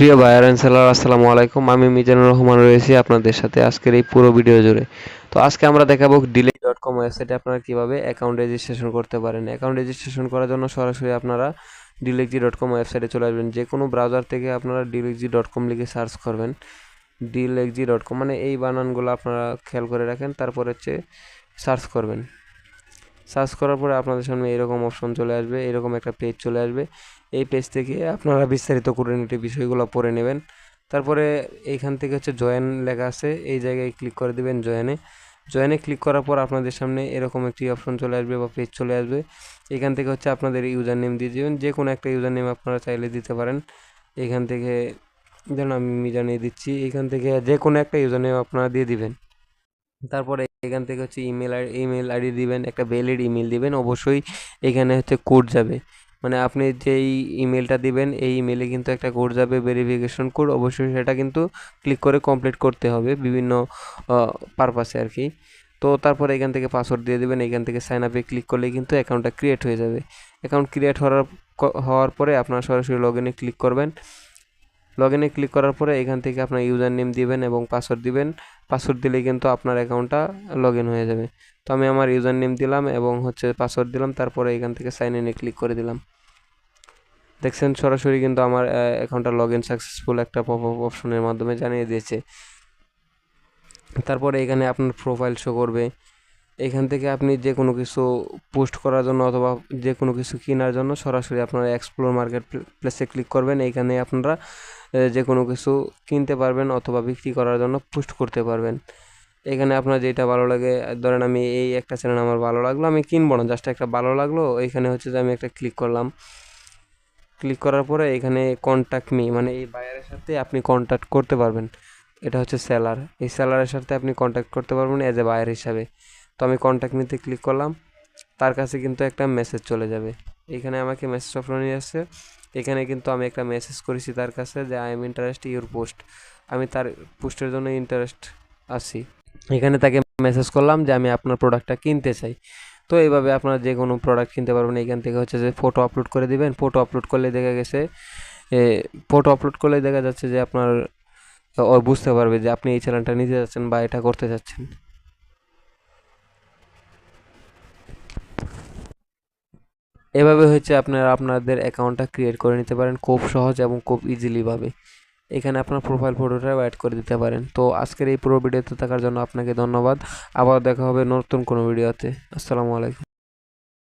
প্রিয় buyer and seller, আসসালামু আলাইকুম। আমি মিজানুর রহমান রয়েছি আপনাদের সাথে আজকের এই পুরো ভিডিও জুড়ে। তো আজকে আমরা দেখাবো ডিলেক্স.কম ওয়েবসাইটে আপনারা কিভাবে অ্যাকাউন্ট রেজিস্ট্রেশন করতে পারেন। অ্যাকাউন্ট রেজিস্ট্রেশন করার জন্য সরাসরি আপনারা ডিলেক্স.কম ওয়েবসাইটে চলে আসবেন। যে কোনো ব্রাউজার থেকে আপনারা ডিলেক্স.কম লিখে সার্চ করবেন। ডিলেক্স.কম মানে এই বানানগুলো আপনারা খেয়াল করে রাখেন, তারপর হচ্ছে সার্চ করবেন। সার্চ করার পরে আপনাদের সামনে এরকম অপশন চলে আসবে, এরকম একটা পেজ চলে আসবে। এই পেজ থেকে আপনারা বিস্তারিত খুঁটিনাটি বিষয়গুলো পড়ে নেবেন। তারপরে এইখান থেকে হচ্ছে জয়েন লেখা আছে, এই জায়গায় ক্লিক করে দেবেন জয়েনে ক্লিক করার পর আপনাদের সামনে এরকম একটি অপশন চলে আসবে বা পেজ চলে আসবে। এখান থেকে হচ্ছে আপনাদের ইউজার নেম দিয়ে দেবেন, যে কোনো একটা ইউজার নেম আপনারা চাইলে দিতে পারেন। এখান থেকে যেন আমি জানিয়ে দিচ্ছি, এখান থেকে যে কোনো একটা ইউজার নেম আপনারা দিয়ে দিবেন। তারপরে এখান থেকে হচ্ছে ইমেল আইডি দিবেন, একটা ভ্যালিড ইমেল দিবেন। অবশ্যই এখানে হচ্ছে কোড যাবে, মানে আপনি যেই ইমেলটা দিবেন এই ইমেলে কিন্তু একটা কোড যাবে, ভেরিফিকেশন কোড। অবশ্যই সেটা কিন্তু ক্লিক করে কমপ্লিট করতে হবে বিভিন্ন পারপাসে আর কি। তো তারপরে এখান থেকে পাসওয়ার্ড দিয়ে দেবেন। এখান থেকে সাইন আপে ক্লিক করলেই কিন্তু অ্যাকাউন্টটা ক্রিয়েট হয়ে যাবে। অ্যাকাউন্ট ক্রিয়েট হওয়ার পরে আপনারা সরাসরি লগ ইনে ক্লিক করবেন। লগ ইনে ক্লিক করার পরে এখান থেকে আপনার ইউজার নেম দিবেন এবং পাসওয়ার্ড দিবেন। পাসওয়ার্ড দিলেই কিন্তু আপনার অ্যাকাউন্টটা লগ ইন হয়ে যাবে। তো আমি আমার ইউজার নেম দিলাম এবং হচ্ছে পাসওয়ার্ড দিলাম, তারপরে এখান থেকে সাইন ইনে ক্লিক করে দিলাম। দেখছেন সরাসরি কিন্তু আমার অ্যাকাউন্টটা লগ ইন সাকসেসফুল একটা পপ আপ অপশনের মাধ্যমে জানিয়ে দিয়েছে। তারপরে এখানে আপনার প্রোফাইল শো করবে। এখান থেকে আপনি যে কোনো কিছু পোস্ট করার জন্য অথবা যে কোনো কিছু কেনার জন্য সরাসরি আপনারা এক্সপ্লোর মার্কেট প্লেসে ক্লিক করবেন। এইখানে আপনারা যে কোনো কিছু কিনতে পারবেন অথবা বিক্রি করার জন্য পোস্ট করতে পারবেন। এখানে আপনার যেটা ভালো লাগে, ধরেন আমি এই একটা চ্যানেল আমার ভালো লাগলো, আমি কিনবো না, জাস্ট একটা ভালো লাগলো, এইখানে হচ্ছে যে আমি একটা ক্লিক করলাম। ক্লিক করার পরে এখানে কন্ট্যাক্ট মি, মানে এই বায়ারের সাথে আপনি কন্ট্যাক্ট করতে পারবেন। এটা হচ্ছে সেলার, এই সেলারের সাথে আপনি কন্ট্যাক্ট করতে পারবেন অ্যাজ এ বায়ার হিসাবে। তো আমি কন্ট্যাক্ট মিতে ক্লিক করলাম, তার কাছে কিন্তু একটা মেসেজ চলে যাবে। এখানে আমাকে মেসেজ অপশন নিয়ে আসছে। এখানে কিন্তু আমি একটা মেসেজ করেছি তার কাছে যে I am interest your post, আমি তার পোস্টের জন্য ইন্টারেস্ট আছি। এখানে তাকে মেসেজ করলাম যে আমি আপনার প্রোডাক্টটা কিনতে চাই। তো এইভাবে আপনারা যে কোনো প্রোডাক্ট কিনতে পারবেন। এখান থেকে হচ্ছে যে ফটো আপলোড করে দিবেন। ফটো আপলোড করলে দেখা যাচ্ছে যে আপনার ও বুঝতে পারবে যে আপনি এই চ্যানেলটা নিতে যাচ্ছেন বা এটা করতে যাচ্ছেন। এভাবে হচ্ছে আপনারা আপনাদের অ্যাকাউন্টটা ক্রিয়েট করে নিতে পারেন খুব সহজ এবং খুব ইজিলি ভাবে। এখানে আপনার প্রোফাইল ফটোটাও অ্যাড করে দিতে পারেন। তো আজকের এই পুরো ভিডিওতে থাকার জন্য আপনাকে ধন্যবাদ। আবার দেখা হবে নতুন কোনো ভিডিওতে। আসসালামু আলাইকুম।